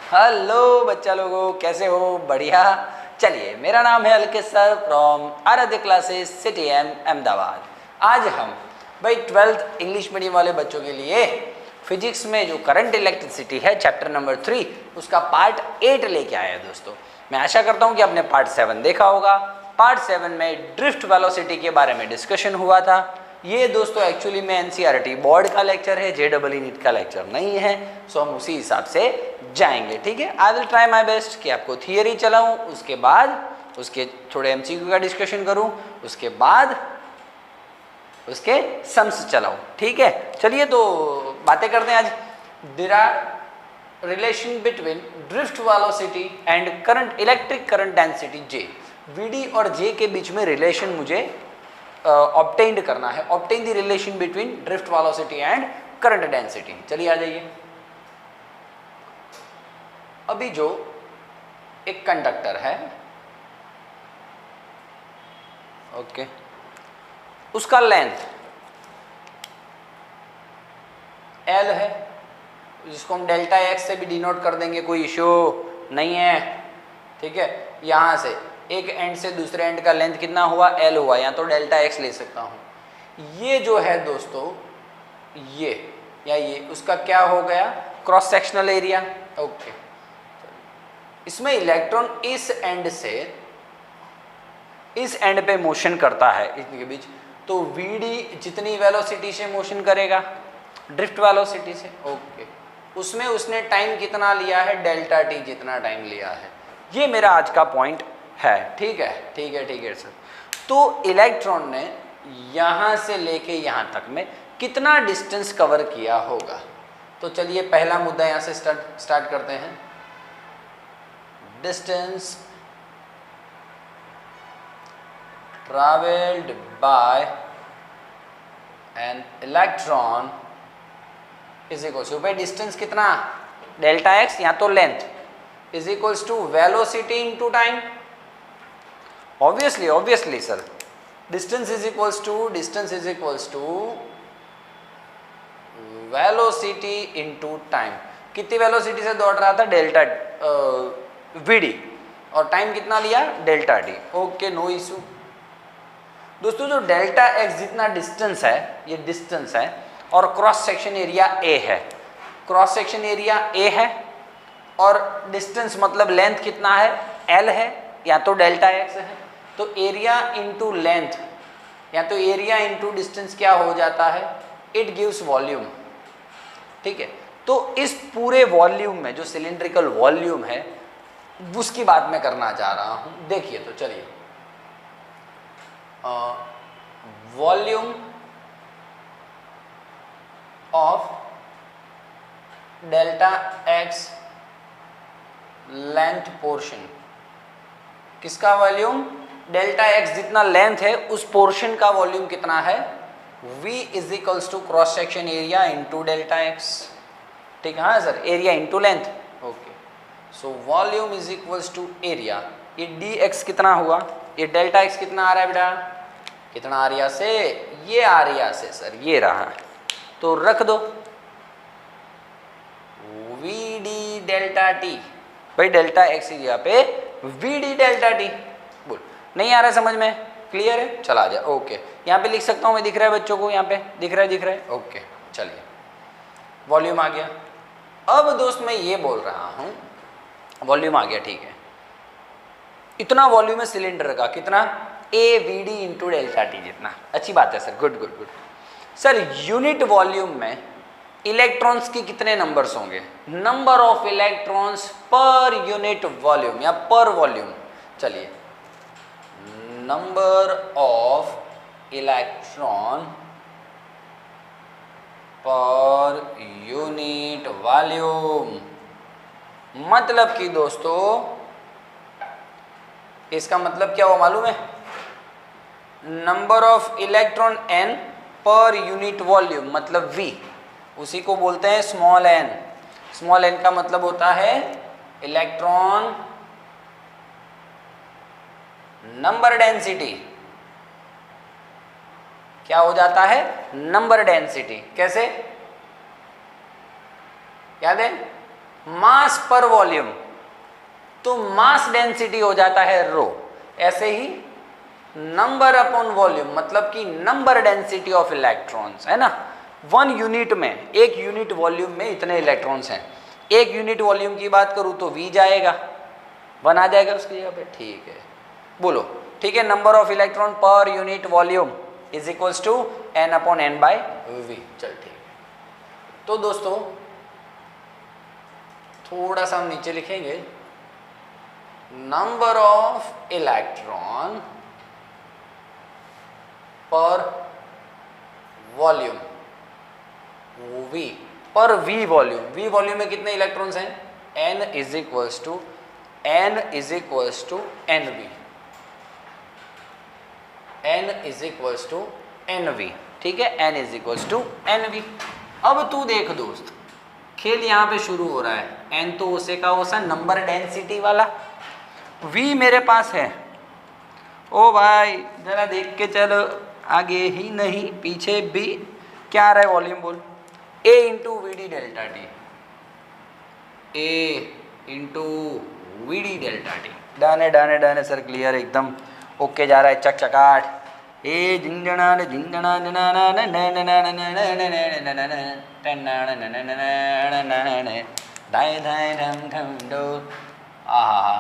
Hello बच्चा लोगों, कैसे हो? बढ़िया। चलिए, मेरा नाम है अलकित सर फ्रॉम आराध्य क्लासेस सिटी एम अहमदाबाद। आज हम भाई 12th इंग्लिश मीडियम वाले बच्चों के लिए फिजिक्स में जो करंट इलेक्ट्रिसिटी है चैप्टर नंबर 3 उसका पार्ट 8 लेके आया है दोस्तों। मैं आशा करता हूँ कि आपने पार्ट 7 देखा होगा। पार्ट 7 में ड्रिफ्ट वेलोसिटी के बारे में डिस्कशन हुआ था। ये दोस्तों एक्चुअली में एनसीईआरटी बोर्ड का लेक्चर है, जेईई नीट का लेक्चर नहीं है, सो हम उसी हिसाब से जाएंगे। ठीक है, I will try my best कि आपको थियरी चलाऊं, उसके बाद उसके थोड़े एमसीक्यू का डिस्कशन करूं, उसके बाद उसके सम्स चलाऊं। ठीक है, चलिए तो बातें करते हैं आज। There are relation between drift velocity and current electric current density J. VD और जे के बीच में रिलेशन मुझे ऑब्टेन्ड करना है। Obtain the relation between drift velocity and current density. चलिए आ जाइए। अभी जो एक कंडक्टर है, ओके, उसका लेंथ L है, जिसको हम डेल्टा एक्स से भी डिनोट कर देंगे, कोई इश्यू नहीं है। ठीक है, यहां से एक एंड से दूसरे एंड का लेंथ कितना हुआ? L हुआ, या तो डेल्टा एक्स ले सकता हूं। ये जो है दोस्तों, ये या ये उसका क्या हो गया? Cross sectional area. ओके, इसमें इलेक्ट्रॉन इस एंड से इस एंड पे मोशन करता है इनके बीच, तो वीडी जितनी वेलोसिटी से मोशन करेगा, ड्रिफ्ट वेलोसिटी से, ओके, उसमें उसने टाइम कितना लिया है? डेल्टा टी जितना टाइम लिया है। ये मेरा आज का पॉइंट है। ठीक है, ठीक है, ठीक है सर। तो इलेक्ट्रॉन ने यहां से लेके यहां तक में कितना डिस्टेंस कवर किया होगा? तो चलिए पहला मुद्दा यहां से स्टार्ट करते हैं। Distance traveled by an electron is equals to, भाई डिस्टेंस कितना? डेल्टा एक्स या तो length is equals to velocity into time. Obviously sir, distance is equals to velocity into time. कितनी वेलोसिटी से दौड़ रहा था? डेल्टा वीडी, और टाइम कितना लिया? Delta T. Okay, no issue. दोस्तों जो डेल्टा एक्स जितना डिस्टेंस है, ये डिस्टेंस है, और क्रॉस सेक्शन एरिया ए है। क्रॉस सेक्शन एरिया ए है और डिस्टेंस मतलब लेंथ कितना है? एल है, या तो डेल्टा एक्स है। तो एरिया इंटू लेंथ या तो एरिया इंटू डिस्टेंस क्या हो जाता है? It gives volume. ठीक है, तो इस पूरे वॉल्यूम में जो सिलिंड्रिकल वॉल्यूम है उसकी बात मैं करना चाह रहा हूं। देखिए तो चलिए, volume of delta x length portion. किसका वॉल्यूम? डेल्टा एक्स जितना लेंथ है उस पोर्शन का वॉल्यूम कितना है? V is equals to cross section area into delta x. ठीक है, हाँ sir, area into length. Okay, so volume is equals to area. ये dx कितना हुआ? ये डेल्टा एक्स कितना आ रहा है बेटा? कितना एरिया से? ये एरिया से सर, ये रहा, तो रख दो vd डेल्टा टी। भाई डेल्टा एक्स की जगह पे vd डेल्टा टी। बोल, नहीं आ रहा है समझ में? क्लियर है? चला जा। ओके, यहाँ पे लिख सकता हूँ मैं, दिख रहा है बच्चों को? यहाँ पे दिख रहा है। ओके, चलिए, वॉल्यूम आ गया। अब दोस्त मैं ये बोल रहा हूँ, वॉल्यूम आ गया, ठीक है, इतना वॉल्यूम है सिलेंडर का, कितना? A V D into delta T जितना। अच्छी बात है sir, good good good. Sir unit volume में इलेक्ट्रॉन्स की कितने नंबर्स होंगे? नंबर ऑफ इलेक्ट्रॉन्स पर यूनिट वॉल्यूम या पर वॉल्यूम। चलिए, number of electron per unit volume, मतलब कि दोस्तों इसका मतलब क्या हुआ मालूम है? नंबर ऑफ इलेक्ट्रॉन n पर यूनिट वॉल्यूम मतलब v, उसी को बोलते हैं स्मॉल n। स्मॉल n का मतलब होता है इलेक्ट्रॉन नंबर डेंसिटी। क्या हो जाता है? Number density. कैसे? याद है? मास पर वॉल्यूम, तो मास डेंसिटी हो जाता है रो। ऐसे ही नंबर अपॉन वॉल्यूम मतलब कि नंबर डेंसिटी ऑफ इलेक्ट्रॉन्स, है ना। 1 यूनिट में, 1 यूनिट वॉल्यूम में इतने इलेक्ट्रॉन्स हैं। 1 यूनिट वॉल्यूम की बात करूं तो V जाएगा, 1 आ जाएगा उसकी जगह पे। ठीक है, बोलो। ठीक है, number of electron per unit volume is equals to n upon n by V. चल ठीक है, तो दोस्तों थोड़ा सा हम नीचे लिखेंगे, number of electron per volume V, per V volume. V volume में कितने इलेक्ट्रॉन्स हैं? n is equals to n is equals to nV, n is equals to nV। ठीक है, n is equals to nV। अब तू देख दोस्त, खेल यहाँ पे शुरू हो रहा है। n तो उसे का वैसा नंबर डेंसिटी वाला, V मेरे पास है। ओ भाई जरा देख के चलो, आगे ही नहीं पीछे भी। क्या आ रहा है वॉल्यूम? बोल। A into V D delta T, A into V D delta T. डाने डाने डाने सर, क्लियर एकदम ओके जा रहा है, चकचकाट। ए जिंजना जिंजना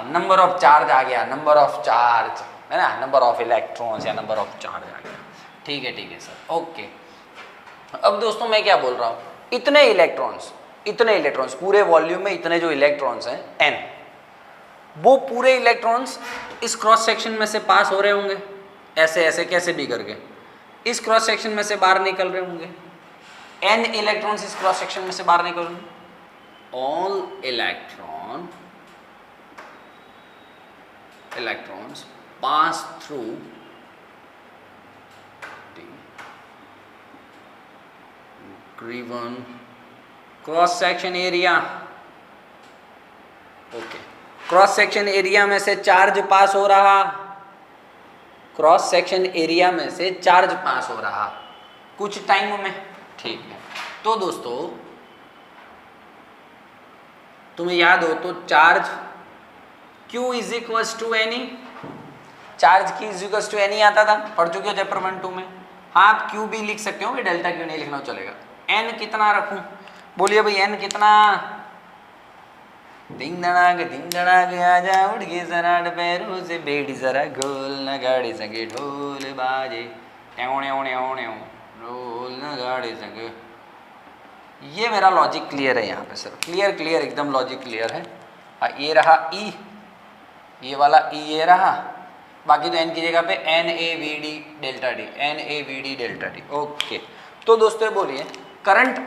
नंबर ऑफ चार्ज आ गया, नंबर ऑफ चार्ज है ना, नंबर ऑफ इलेक्ट्रॉन्स या नंबर ऑफ चार्ज आ गया। ठीक है सर, ओके। अब दोस्तों मैं क्या बोल रहा हूँ, इतने इलेक्ट्रॉन्स पूरे वॉल्यूम में, इतने जो इलेक्ट्रॉन्स हैं n, वो पूरे इलेक्ट्रॉन्स इस क्रॉस सेक्शन में से पास हो रहे होंगे, ऐसे ऐसे कैसे भी करके इस क्रॉस सेक्शन में से बाहर निकल रहे होंगे। n इलेक्ट्रॉन्स इस क्रॉस सेक्शन में से बाहर निकल रहे होंगे। All electrons pass through given cross section area. Okay, cross section area में से चार्ज पास हो रहा, क्रॉस सेक्शन एरिया में से चार्ज पास हो रहा कुछ टाइम में। ठीक है, तो दोस्तों तुम्हें याद हो तो charge Q is equals to n e, charge Q is equals to n e आता था, पढ़ चुके हो चैप्टर 1 2 में। हाँ, आप Q भी लिख सकते हो, डेल्टा Q नहीं लिखना चलेगा। n कितना रखूं? बोलिए भाई n कितना? दिंग दड़ाग आजा उड़ के जरा पैरों से बेटी जरा गोल न गाड़ी सके ढोल बाजे ढोल न गाड़ी सके। ये मेरा लॉजिक क्लियर है यहाँ पे सर, क्लियर एकदम लॉजिक क्लियर है। हाँ, ये रहा E, ये वाला E ये रहा, बाकी तो n की जगह पे NaVd delta T, NaVd delta T. Okay, तो दोस्तों बोलिए current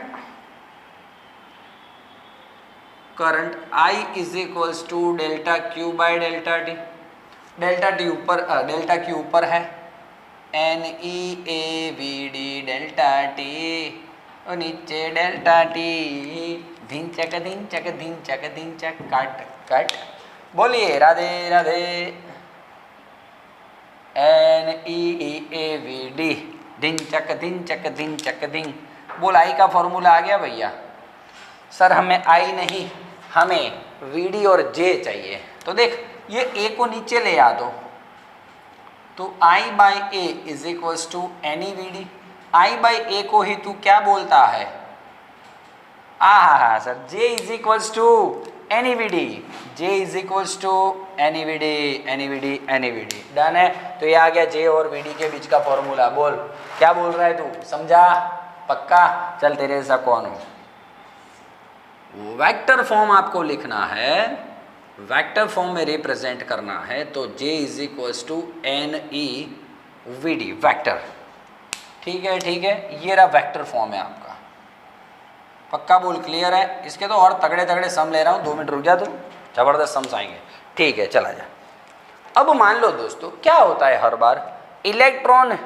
I is equals to delta Q by delta T. Delta Q ऊपर है, NeAVd डेल्टा टी, और नीचे डेल्टा टी। धिंचक धिंचक धिंचक धिंचक कट कट। बोलिए राधे राधे। NeAVd धिंचक धिंचक धिंचक धिंग। बोल, आई का फॉर्मूला आ गया भैया। सर हमें आई नहीं, हमें Vd और J चाहिए। तो देख, ये A को नीचे ले आ दो, तो I by A is equals to NeVd। I by A को ही तू क्या बोलता है? हाँ sir, J is equals to NeVd, J is equals to NeVd। Done है। तो ये आ गया J और Vd के बीच का फॉर्मूला। बोल, क्या बोल रहा है तू? समझा? पक्का? चल तेरे जैसा कौन हो। वेक्टर फॉर्म आपको लिखना है, वेक्टर फॉर्म में रिप्रेजेंट करना है, तो J is equals to NeVd vector. ठीक है, ये रहा वेक्टर फॉर्म है आपका। पक्का? बोल, क्लियर है? इसके तो और तगड़े तगड़े सम ले रहा हूँ, 2 मिनट रुक जा, तो जबरदस्त सम्स आएंगे। ठीक है, चला जा। अब मान लो दोस्तों, क्या होता है हर बार इलेक्ट्रॉन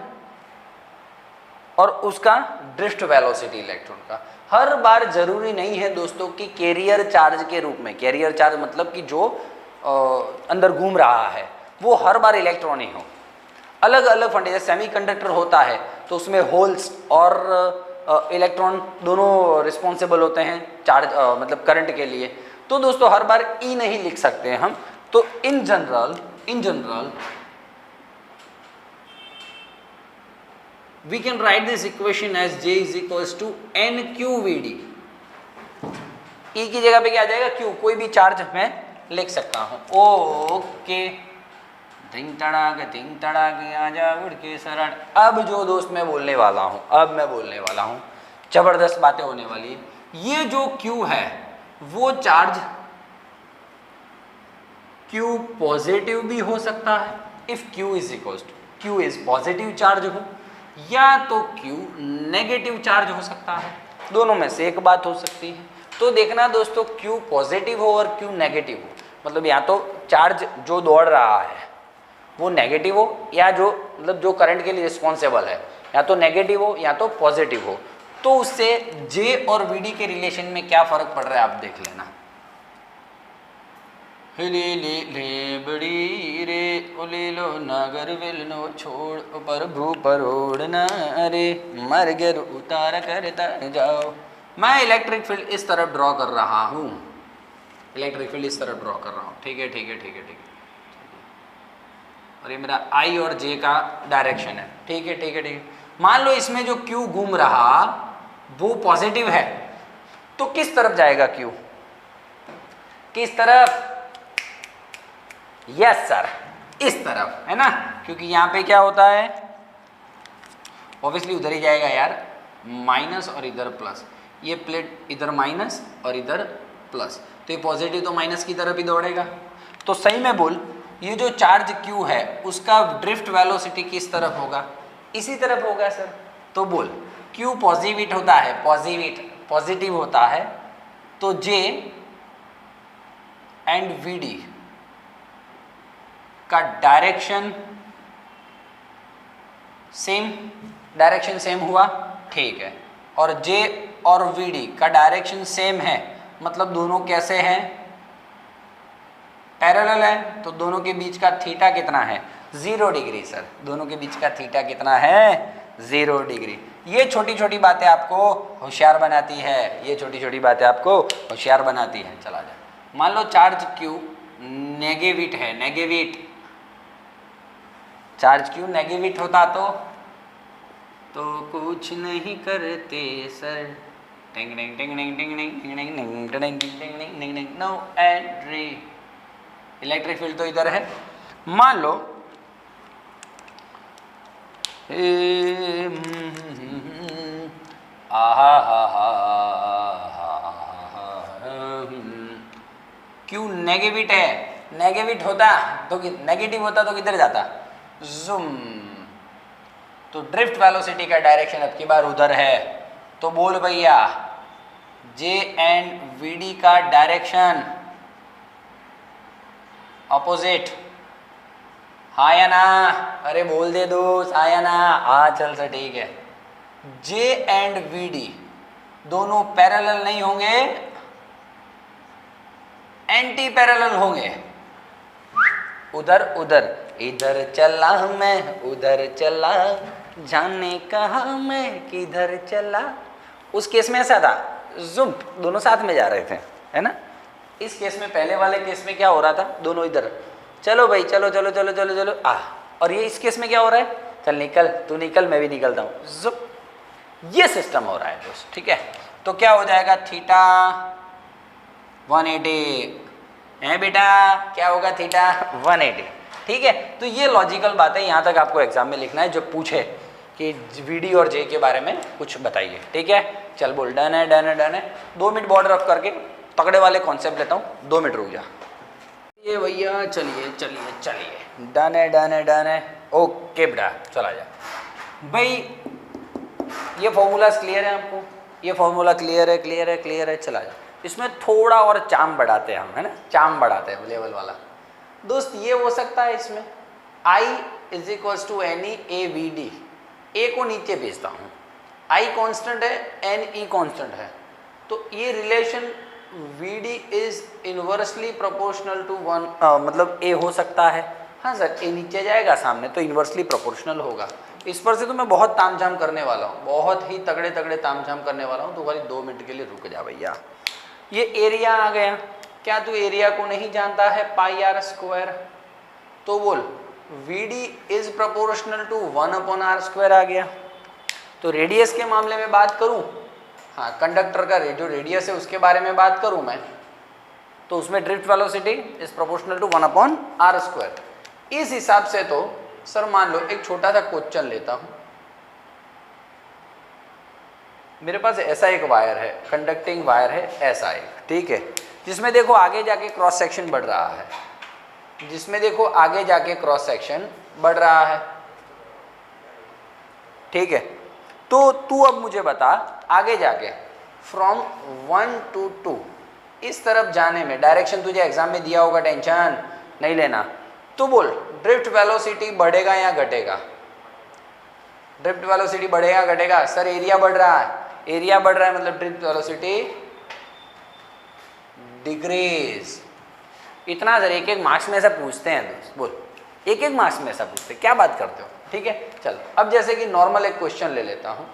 और उसका ड्रिफ्ट वेलोसिटी इलेक्ट्रॉन का, हर बार जरूरी नहीं है दोस्तों कि कैरियर चार्ज के रूप में, कैरियर चार्ज मतलब कि जो अंदर घूम रहा है वो हर बार इलेक्ट्रॉन ही हो। अलग अलग फंडे, जैसे सेमीकंडक्टर होता है तो उसमें होल्स और इलेक्ट्रॉन दोनों रिस्पॉन्सिबल होते हैं चार्ज मतलब करंट के लिए। तो दोस्तों हर बार ई नहीं लिख सकते हैं हम, तो in general we can write this equation as J is equals to NQVD। E की जगह पे क्या आ जाएगा, Q, कोई भी चार्ज मैं लिख सकता हूँ। ओके, धिंग तड़ाक आजा उड़ के सरड़। अब जो दोस्त मैं बोलने वाला हूँ, जबरदस्त बातें होने वाली है। ये जो Q है वो चार्ज Q पॉजिटिव भी हो सकता है, if Q is equals to Q is positive charge हो, या तो Q नेगेटिव चार्ज हो सकता है, दोनों में से एक बात हो सकती है। तो देखना दोस्तों, Q पॉजिटिव हो और Q नेगेटिव हो, मतलब या तो चार्ज जो दौड़ रहा है वो नेगेटिव हो, या जो मतलब जो करंट के लिए रिस्पॉन्सिबल है या तो नेगेटिव हो या तो पॉजिटिव हो, तो उससे J और VD के रिलेशन में क्या फर्क पड़ रहा है आप देख लेना। ले बड़ी रे ओले लो नगर वेलनो छोड़ प्रभु परोड़ न रे मर गर उतार करता जाओ। मैं इलेक्ट्रिक फील्ड इस तरफ ड्रॉ कर रहा हूँ, ठीक है। और ये मेरा I और J का डायरेक्शन है, ठीक है। मान लो इसमें जो Q घूम रहा वो पॉजिटिव है, तो किस तरफ जाएगा Q, किस तरफ? यस सर, इस तरफ, है ना, क्योंकि यहाँ पे क्या होता है, ऑब्वियसली उधर ही जाएगा यार, माइनस और इधर प्लस, ये प्लेट इधर माइनस और इधर प्लस, तो ये पॉजिटिव तो माइनस की तरफ ही दौड़ेगा। तो सही में बोल, ये जो चार्ज Q है उसका ड्रिफ्ट वेलोसिटी किस तरफ होगा, इसी तरफ होगा सर। तो बोल, Q पॉजिटिव होता है, तो J एंड VD का डायरेक्शन सेम हुआ, ठीक है। और J और VD का डायरेक्शन सेम है, मतलब दोनों कैसे हैं, पैरेलल है, तो दोनों के बीच का थीटा कितना है, 0 डिग्री सर। दोनों के बीच का थीटा कितना है, 0 डिग्री। ये छोटी छोटी बातें आपको होशियार बनाती है, चला जा। मान लो चार्ज Q नेगेविट है, चार्ज Q नेगेविट होता तो कुछ नहीं करते सर, टिंग टिंग टिंग टिंग टिंग टिंग टिंग टिंग टिंग टिंग टिंग टिंग टिंग, नो एंट्री। इलेक्ट्रिक फील्ड तो इधर है। मान लो Q नेगेटिव होता तो किधर जाता, ज़ूम। तो ड्रिफ्ट वेलोसिटी का डायरेक्शन अब की बार उधर है, तो बोल भैया J एंड VD का डायरेक्शन अपोजिट, हाँ या ना? अरे बोल दे दोस्त, हाँ या ना? हाँ चल सर ठीक है। J एंड VD दोनों पैरेलल नहीं होंगे, एंटी पैरेलल होंगे, उधर इधर चला मैं उधर चला, जाने कहा मैं किधर चला। उस केस में ऐसा था, जुम दोनों साथ में जा रहे थे, है ना। इस केस में, पहले वाले केस में क्या हो रहा था, दोनों इधर, चलो भाई चलो और ये इस केस में क्या हो रहा है, चल निकल, तू निकल मैं भी निकलता हूँ, जुम। ये सिस्टम हो रहा है दोस्त, ठीक है। तो क्या हो जाएगा, थीटा 180 है बेटा, क्या होगा, थीटा 180, ठीक है। तो ये लॉजिकल बात है, यहाँ तक आपको एग्जाम में लिखना है, जो पूछे कि VD और J के बारे में कुछ बताइए, ठीक है। चल बोल, डन है। 2 मिनट बॉर्डर ऑफ करके तगड़े वाले कॉन्सेप्ट लेता हूँ, 2 मिनट रुक जा। ये भैया चलिए, डन है, ओके बेटा चला जा भाई। ये फॉर्मूलाज क्लियर है आपको, ये फॉर्मूला क्लियर है, चला जा। इसमें थोड़ा और चाम बढ़ाते हैं हम, है ना, चाम बढ़ाते हैं लेवल वाला। दोस्त ये हो सकता है इसमें I is equals to NE/AVD, A को नीचे भेजता हूँ, I कांस्टेंट है, NE कांस्टेंट है, तो ये relation VD is inversely proportional to 1, मतलब A हो सकता है। हाँ सर, A नीचे जाएगा सामने तो इनवर्सली प्रोपोर्शनल होगा। इस पर से तो मैं बहुत तामझाम करने वाला हूँ, बहुत ही तगड़े तामझाम करने वाला हूँ, तो खाली 2 मिनट के लिए रुक जा भैया। ये एरिया आ गया, क्या तू एरिया को नहीं जानता है, पाई आर स्क्वायर? तो बोल VD is proportional to 1/r² आ गया। तो रेडियस के मामले में बात करूं, हाँ कंडक्टर का जो रेडियस है उसके बारे में बात करूं मैं, तो उसमें drift velocity is proportional to 1/r²। इस हिसाब से तो सर मान लो एक छोटा सा क्वेश्चन लेता हूं। मेरे पास ऐसा एक वायर है, कंडक्टिंग वायर है ऐसा एक, ठीक है, जिसमें देखो आगे जाके क्रॉस सेक्शन बढ़ रहा है, जिसमें देखो आगे जाके क्रॉस सेक्शन बढ़ रहा है, ठीक है। तो तू अब मुझे बता आगे जाके फ्रॉम 1 to 2 इस तरफ जाने में, डायरेक्शन तुझे एग्जाम में दिया होगा, टेंशन नहीं लेना। तो बोल ड्रिफ्ट वेलोसिटी बढ़ेगा या घटेगा? ड्रिफ्ट वेलोसिटी बढ़ेगा घटेगा? सर एरिया बढ़ रहा है, एरिया बढ़ रहा है मतलब ड्रिफ्ट वेलोसिटी डिक्रीज। इतना सर एक एक मार्क्स में ऐसा पूछते हैं दोस्त, बोल एक एक मार्क्स में ऐसा पूछते हैं, क्या बात करते हो? ठीक है चल, अब जैसे कि नॉर्मल एक क्वेश्चन ले लेता हूँ।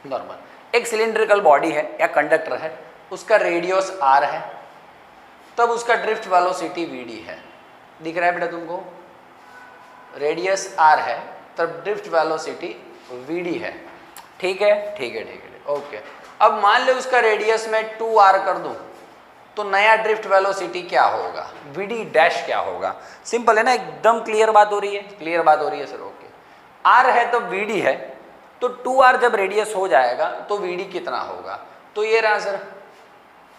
नॉर्मल एक सिलिंड्रिकल बॉडी है या कंडक्टर है, उसका रेडियस r है, तब उसका ड्रिफ्ट वेलोसिटी vd है। दिख रहा है बेटा तुमको? रेडियस r है तब ड्रिफ्ट वेलोसिटी vd है, ठीक है ठीक है ठीक है ओके। अब मान ले उसका रेडियस में 2r कर दूं तो नया ड्रिफ्ट वेलोसिटी क्या होगा, vd डैश क्या होगा? सिंपल है ना, एकदम क्लियर बात हो रही है, क्लियर बात हो रही है सर ओके। r है तो vd है, तो 2r जब रेडियस हो जाएगा तो vd कितना होगा? तो ये रहा sir,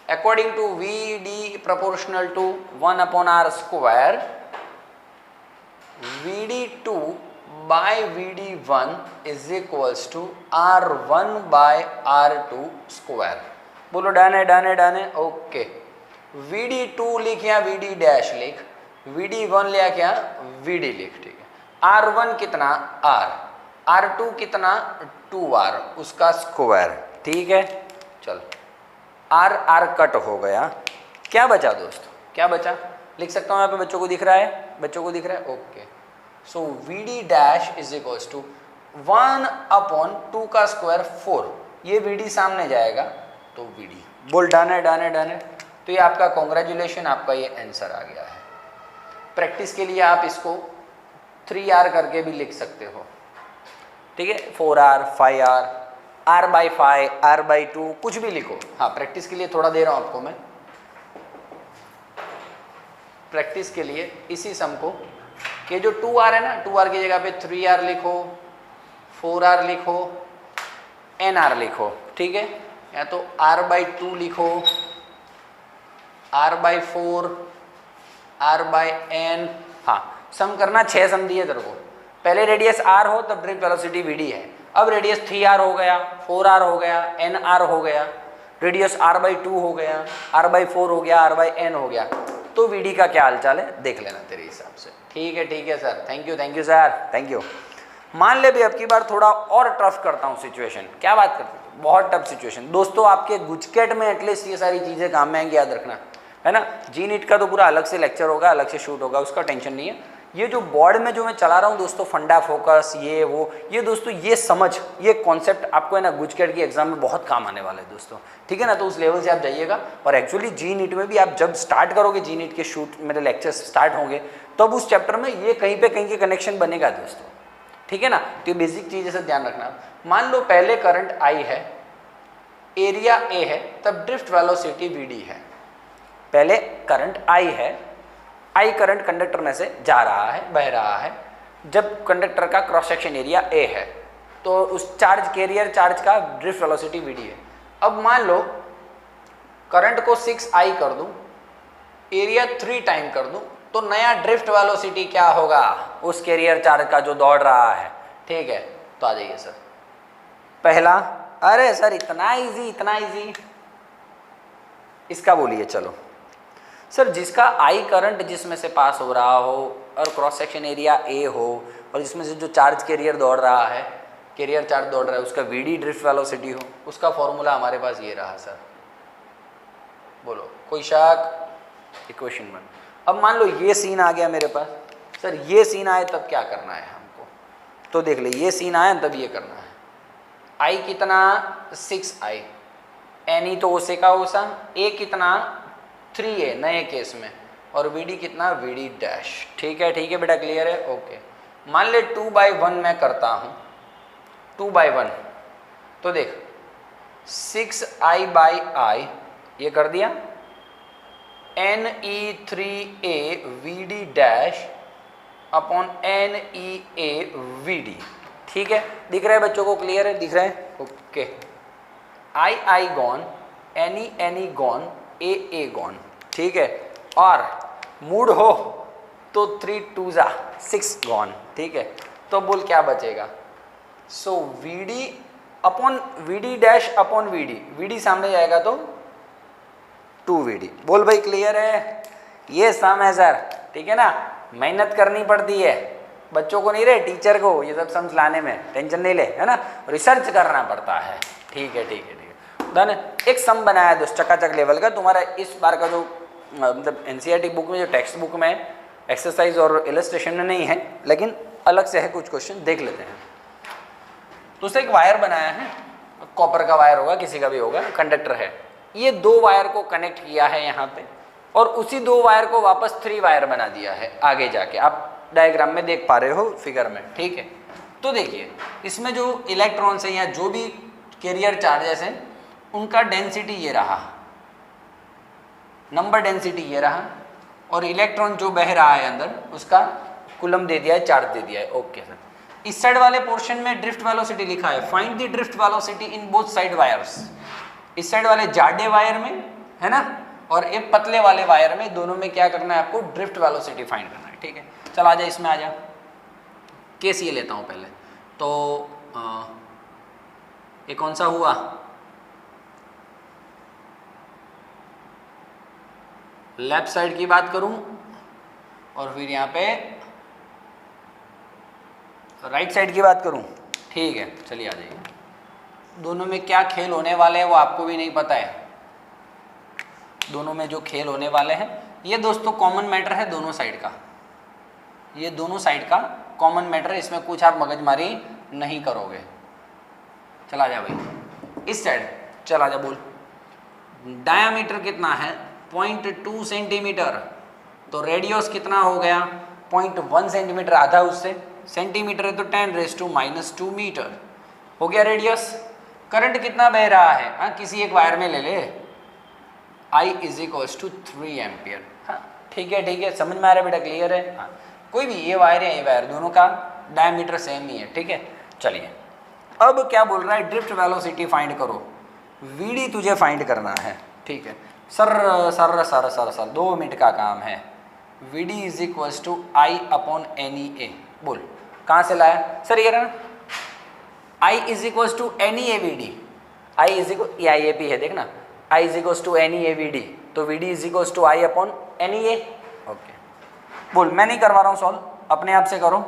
according to vd proportional to 1/r², vd2 by vd1 is equals to r1/r2²। बोलो डन है डन है डन है ओके। vd2 लिख या vd डैश लिख, vd1 लिया क्या vd लिख, ठीक है। r1 कितना r, r2 कितना 2r उसका स्क्वायर, ठीक है। चल r कट हो गया, क्या बचा दोस्तों, क्या बचा? लिख सकता हूँ यहाँ पे, बच्चों को दिख रहा है, बच्चों को दिख रहा है okay. So vd dash is equals to 1/2 का स्क्वायर 4, ये vd सामने जाएगा तो vd। बोल डन है डन है डन है। तो ये आपका कॉन्ग्रेचुलेशन, आपका ये आंसर आ गया है। प्रैक्टिस के लिए आप इसको 3r करके भी लिख सकते हो, ठीक है, 4r 5r r/5 r/2 कुछ भी लिखो। हाँ प्रैक्टिस के लिए थोड़ा दे रहा हूँ आपको मैं, प्रैक्टिस के लिए इसी सम को कि जो 2r है ना, 2r की जगह पे 3r लिखो, 4r लिखो, nr लिखो, ठीक है, या तो r/2 लिखो, r/4 r/n। हाँ सम करना, 6 सम दिए तेरे को। पहले रेडियस r हो तब ड्रिफ्ट वेलोसिटी vd है, अब रेडियस 3r हो गया, 4r हो गया, nr हो गया, रेडियस r/2 हो गया, r/4 हो गया, r/n हो गया, तो vd का क्या हालचाल है देख लेना तेरे हिसाब से। ठीक है sir, thank you sir, thank you. मान ले भी अब की बार थोड़ा और टफ करता हूँ सिचुएशन। क्या बात करते हो, बहुत टफ सिचुएशन दोस्तों, आपके गुजकेट में एटलीस्ट ये सारी चीज़ें काम में आएंगी, याद रखना है ना। जी नीट का तो पूरा अलग से लेक्चर होगा, अलग से शूट होगा, उसका टेंशन नहीं है। ये जो बोर्ड में जो मैं चला रहा हूँ दोस्तों, फंडा फोकस ये वो, ये दोस्तों ये समझ, ये कॉन्सेप्ट आपको है ना गुजकेट की एग्जाम में बहुत काम आने वाला है दोस्तों, ठीक है ना। तो उस लेवल से आप जाइएगा। और एक्चुअली जी नीट में भी आप जब स्टार्ट करोगे, जी नीट के शूट मेरे लेक्चर्स स्टार्ट होंगे, तब उस चैप्टर में ये कहीं पे कहीं के कनेक्शन बनेगा दोस्तों, ठीक है ना। तो ये बेसिक चीज़ से ध्यान रखना। मान लो पहले करंट I है, एरिया A है, तब ड्रिफ्ट वेलोसिटी vd है। पहले करंट I है, I करंट कंडक्टर में से जा रहा है, बह रहा है, जब कंडक्टर का क्रॉस सेक्शन एरिया A है तो उस चार्ज कैरियर चार्ज का ड्रिफ्ट वेलोसिटी vd है। अब मान लो करंट को 6I कर दूं, एरिया 3 टाइम कर दूं, तो नया ड्रिफ्ट वेलोसिटी क्या होगा उस कैरियर चार्ज का जो दौड़ रहा है, ठीक है। तो आ जाइए सर, पहला, अरे सर इतना इजी, इसका बोलिए। चलो सर, जिसका I करंट जिसमें से पास हो रहा हो और क्रॉस सेक्शन एरिया A हो और जिसमें से जो चार्ज कैरियर दौड़ रहा है, कैरियर चार्ज दौड़ रहा है, उसका vd ड्रिफ्ट वेलोसिटी हो, उसका फॉर्मूला हमारे पास ये रहा सर। बोलो कोई शक? इक्वेशन 1। अब मान लो ये सीन आ गया मेरे पास, सर ये सीन आए तब क्या करना है हमको? तो देख ले, ये सीन आया तब ये करना है। I कितना 6I, एनी तो ओसे का ओसा, A कितना 3a नए केस में, और VD कितना VD डैश। ठीक है बेटा, क्लियर है, ओके। मान ले 2/1 मैं करता हूँ, 2/1, तो देख 6i/i ये कर दिया, NE3a VD dash upon NEA VD। ठीक है, दिख रहा है बच्चों को, क्लियर है, दिख रहा है, okay. I gone, NE gone, AA gone. ठीक है, और मूड हो तो 3 2 6 गॉन। ठीक है, तो बोल क्या बचेगा, सो VD upon VD dash upon VD सामने जाएगा तो 2VD। बोल भाई क्लियर है, ये सम है सर। ठीक है ना, मेहनत करनी पड़ती है, बच्चों को नहीं रहे, टीचर को ये सब सम्स लाने में टेंशन नहीं ले, है ना, रिसर्च करना पड़ता है। ठीक है डन। एक सम बनाया है दोस्त चकाचक लेवल का, तुम्हारा इस बार का जो मतलब NCERT बुक में, जो टेक्स्ट बुक में एक्सरसाइज और इलस्ट्रेशन में नहीं है, लेकिन अलग से है, कुछ क्वेश्चन देख लेते हैं। तो उससे एक वायर बनाया है, कॉपर का वायर होगा, किसी का भी होगा, कंडक्टर है, ये 2 वायर को कनेक्ट किया है यहाँ पे, और उसी 2 वायर को वापस 3 वायर बना दिया है आगे जाके, आप डायग्राम में देख पा रहे हो फिगर में। ठीक है, तो देखिए इसमें जो इलेक्ट्रॉन्स हैं या जो भी कैरियर चार्जेस हैं, उनका डेंसिटी ये रहा, नंबर डेंसिटी ये रहा, और इलेक्ट्रॉन जो बह रहा है अंदर उसका कूलम दे दिया है, चार्ज दे दिया है। ओके सर, इस साइड वाले पोर्शन में ड्रिफ्ट वेलोसिटी लिखा है, find the drift velocity in both side wires. इस साइड वाले जाडे वायर में, है ना, और एक पतले वाले वायर में, दोनों में क्या करना है आपको, ड्रिफ्ट वेलोसिटी फाइंड करना है। ठीक है, चल आ जा, इसमें आ जा, केस ये लेता हूँ पहले तो, ये कौन सा हुआ, लेफ्ट साइड की बात करूं और फिर यहाँ पे राइट साइड की बात करूं। ठीक है, चलिए आ जाइए। दोनों में क्या खेल होने वाले हैं वो आपको भी नहीं पता है, दोनों में जो खेल होने वाले हैं, ये दोस्तों कॉमन मैटर है दोनों साइड का, ये दोनों साइड का कॉमन मैटर है, इसमें कुछ आप मगजमारी नहीं करोगे। चला जा भाई, इस साइड चला जा, बोल डायामीटर कितना है, 0.2 सेंटीमीटर, तो रेडियस कितना हो गया, 0.1 सेंटीमीटर, आधा उससे, सेंटीमीटर है तो 10⁻⁻² मीटर हो गया रेडियस। करंट कितना बह रहा है, हाँ किसी एक वायर में ले ले, I = 3 एम्पियर। हाँ ठीक है, समझ में आ रहा है बेटा, क्लियर है। हाँ, कोई भी ये वायर है, ये वायर, दोनों का डायमीटर सेम ही है। ठीक है, चलिए अब क्या बोल रहा है, ड्रिफ्ट वेलोसिटी फाइंड करो, VD तुझे फाइंड करना है। ठीक है, सर 2 मिनट का काम है। VD = I/NEA, बोल कहाँ से लाया सर, ये रहा I = NEA VD, IAP है देखना, I = NEA VD, तो VD = I/NEA। ओके, बोल मैं नहीं करवा रहा हूँ सॉल्व, अपने आप से करो,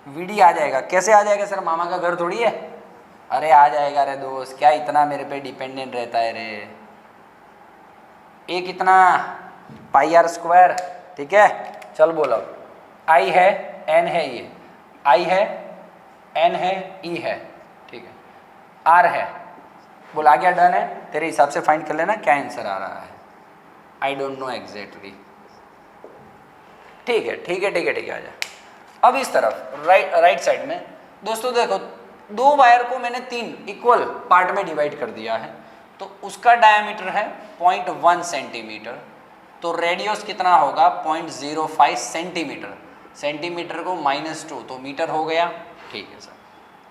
VD आ जाएगा। कैसे आ जाएगा सर, मामा का घर थोड़ी है, अरे आ जाएगा रे दोस्त, क्या इतना मेरे पे डिपेंडेंट रहता है रे, एक इतना πr²। ठीक है, चल बोलो, I है, N है, ये I है, N है, E है, ठीक है, R है, बोल आ गया, डन है, तेरे हिसाब से फाइंड कर लेना क्या आंसर आ रहा है, आई डोंट नो एग्जैक्टली। ठीक है, आ जा। अब इस तरफ राइट साइड में दोस्तों देखो, 2 वायर को मैंने 3 इक्वल पार्ट में डिवाइड कर दिया है, तो उसका डायमीटर है 0.1 सेंटीमीटर, तो रेडियस कितना होगा 0.05 सेंटीमीटर, सेंटीमीटर को -2 तो मीटर हो गया। ठीक है सर,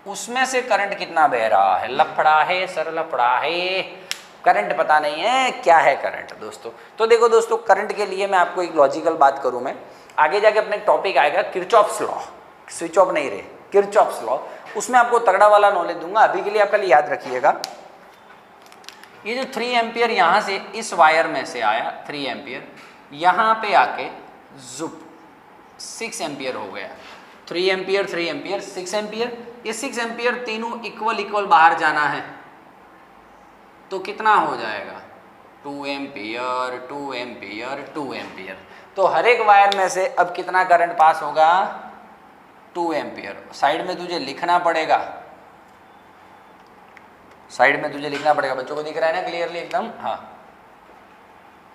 उसमें से करंट कितना बह रहा है, लफड़ा है सर, लफड़ा है, करंट पता नहीं है क्या है करंट दोस्तों। तो देखो दोस्तों, करंट के लिए मैं आपको एक लॉजिकल बात करूं, मैं आगे जाके अपने टॉपिक आएगा किरचॉफ्स लॉ, स्विच ऑफ नहीं रहे, किरचॉफ्स लॉ, उसमें आपको तगड़ा वाला नॉलेज दूंगा। अभी के लिए आप खाली याद रखिएगा, ये जो 3 एम्पियर यहाँ से इस वायर में से आया, 3 एम्पियर यहाँ पे आके जुप 6 एम्पियर हो गया, 3 एम्पियर 6 एम्पियर, ये 6 एम्पियर तीनों इक्वल बाहर जाना है, तो कितना हो जाएगा 2 एम्पियर 2 एम्पियर 2 एम्पियर, तो हर एक वायर में से अब कितना करंट पास होगा 2 एम्पियर। साइड में तुझे लिखना पड़ेगा, बच्चों को दिख रहा है ना क्लियरली एकदम, हाँ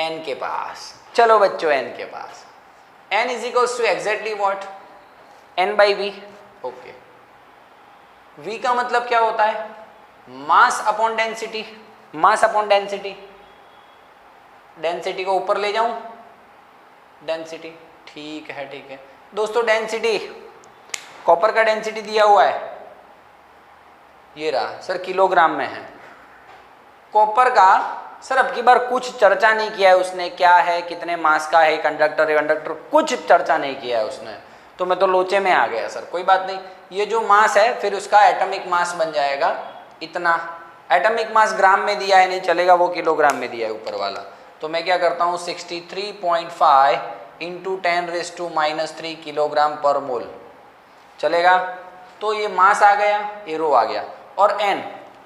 n के पास। चलो बच्चों n के पास n is equals to exactly what, n by V. Okay, v का मतलब क्या होता है, mass upon density, mass upon density, density को ऊपर ले जाऊं, डेंसिटी, ठीक है ठीक है दोस्तों। डेंसिटी, कॉपर का डेंसिटी दिया हुआ है, ये रहा सर, किलोग्राम में है। कॉपर का सर अब की बार कुछ चर्चा नहीं किया है उसने, क्या है, कितने मास का है, कंडक्टर कंडक्टर, कुछ चर्चा नहीं किया है उसने, तो मैं तो लोचे में आ गया सर। कोई बात नहीं, ये जो मास है फिर उसका एटॉमिक मास बन जाएगा इतना। एटॉमिक मास ग्राम में दिया है नहीं चलेगा, वो किलोग्राम में दिया है ऊपर वाला। तो मैं क्या करता हूँ 63.5 इंटू 10⁻³ किलोग्राम पर मोल, चलेगा। तो ये मास आ गया, ये रो आ गया। और n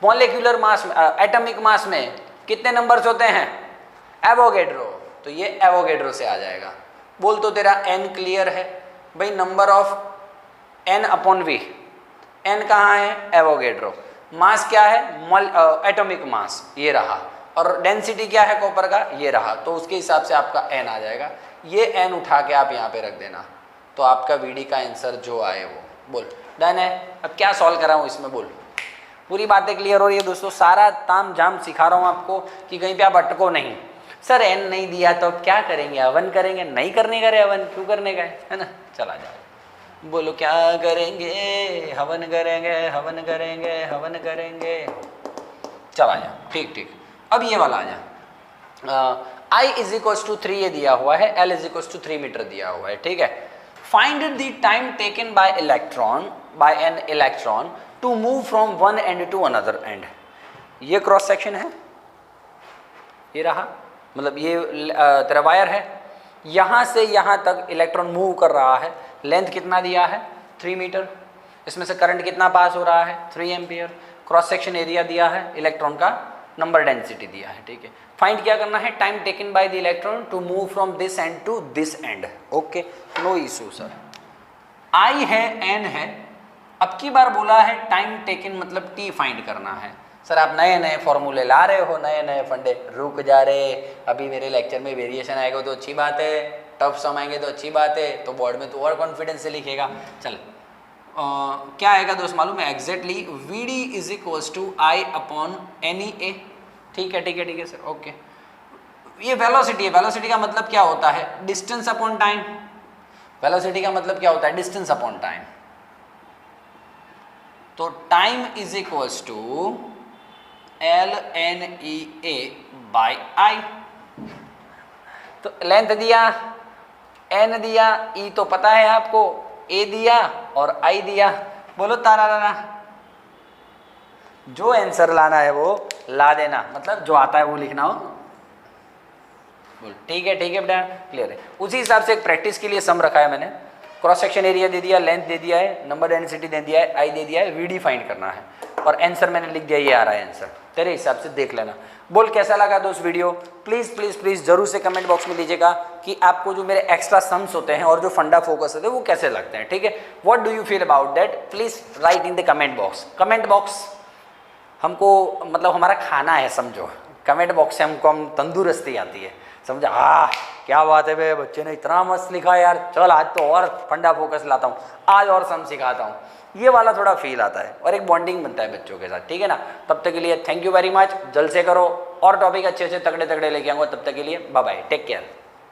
मॉलिक्यूलर मास में, एटॉमिक मास में कितने नंबर्स होते हैं, एवोगेड्रो, तो ये एवोगेड्रो से आ जाएगा। बोल तो तेरा n क्लियर है भाई, number of n upon v, n कहाँ है, एवोगेड्रो। मास क्या है, एटॉमिक मास, ये रहा। और डेंसिटी क्या है कॉपर का, ये रहा। तो उसके हिसाब से आपका n आ जाएगा। ये n उठा के आप यहाँ पे रख देना, तो आपका VD का आंसर जो आए वो। बोल डन है। अब क्या सॉल्व करा हूँ इसमें, बोल। पूरी बातें क्लियर हो रही है दोस्तों, सारा ताम झाम सिखा रहा हूँ आपको कि कहीं पे आप अटको नहीं। सर n नहीं दिया तो अब क्या करेंगे, हवन करेंगे, नहीं करने का रे हवन, क्यों करने का है ना। चला जाओ, बोलो क्या करेंगे, हवन करेंगे, हवन करेंगे, हवन करेंगे। चला जाओ, ठीक ठीक। अब ये वाला आ जा, I इज इक्वल्स टू 3 ये दिया हुआ है, L is equals to 3 metre दिया हुआ है, ठीक है। Find the time taken by electron, by an electron to move from one end to another end. ये क्रॉस सेक्शन है, ये रहा, मतलब ये तेरा वायर है, यहाँ से यहाँ तक इलेक्ट्रॉन मूव कर रहा है। लेंथ कितना दिया है, 3 मीटर। इसमें से करंट कितना पास हो रहा है, 3 एम्पियर। क्रॉस सेक्शन एरिया दिया है, इलेक्ट्रॉन का नंबर डेंसिटी दिया है, ठीक है। फाइंड क्या करना है, time taken by the electron to move from this end to this end. Okay, no issue sir. I है, n है, अब की बार बोला है टाइम टेकन मतलब t फाइंड करना है। सर आप नए नए फॉर्मूले ला रहे हो, नए नए फंडे, रुक जा रहे, अभी मेरे लेक्चर में वेरिएशन आएगा तो अच्छी बात है, टफ सम आएंगे तो अच्छी बात है, तो बोर्ड में तो और कॉन्फिडेंस से लिखेगा। चल क्या आएगा दोस्त मालूम है, exactly VD is equals to I upon NEA। ठीक है ठीक है ठीक है सर, ओके। ये वेलोसिटी है, वेलोसिटी का मतलब क्या होता है, डिस्टेंस अपॉन टाइम। वेलोसिटी का मतलब क्या होता है, डिस्टेंस अपॉन टाइम। तो time is equals to LNEA by I। तो लेंथ दिया, n दिया, E तो पता है आपको, A दिया और I दिया। बोलो तारा रारा, जो आंसर लाना है वो ला देना, मतलब जो आता है वो लिखना हो। बोल ठीक है बेटा, क्लियर है। उसी हिसाब से एक प्रैक्टिस के लिए सम रखा है मैंने। क्रॉस सेक्शन एरिया दे दिया, लेंथ दे दिया है, नंबर डेंसिटी दे दिया है, I दे दिया है, VD फाइंड करना है और आंसर मैंने लिख दिया, ये आ रहा है आंसर। तेरे हिसाब से देख लेना। बोल कैसा लगा दोस्त वीडियो, प्लीज़ प्लीज़ प्लीज़ जरूर से कमेंट बॉक्स में दीजिएगा कि आपको जो मेरे एक्स्ट्रा समस होते हैं और जो फंडा फोकस होते हैं वो कैसे लगते हैं, ठीक है। What do you feel about that, please write in the comment box. Comment box हमको मतलब हमारा खाना है, समझो। कमेंट बॉक्स से हमको हम तंदुरुस्ती आती है, समझा। हाँ क्या बात है बे, बच्चे ने इतना मस्त लिखा है यार, चल आज तो और फंडा फोकस लाता हूँ, आज और सम सिखाता हूँ। ये वाला थोड़ा फील आता है और एक बॉन्डिंग बनता है बच्चों के साथ, ठीक है ना। तब तक के लिए थैंक यू वेरी मच, जल्द से करो और टॉपिक अच्छे अच्छे तगड़े तगड़े लेके आऊँगा। तब तक के लिए बाय बाय, टेक केयर।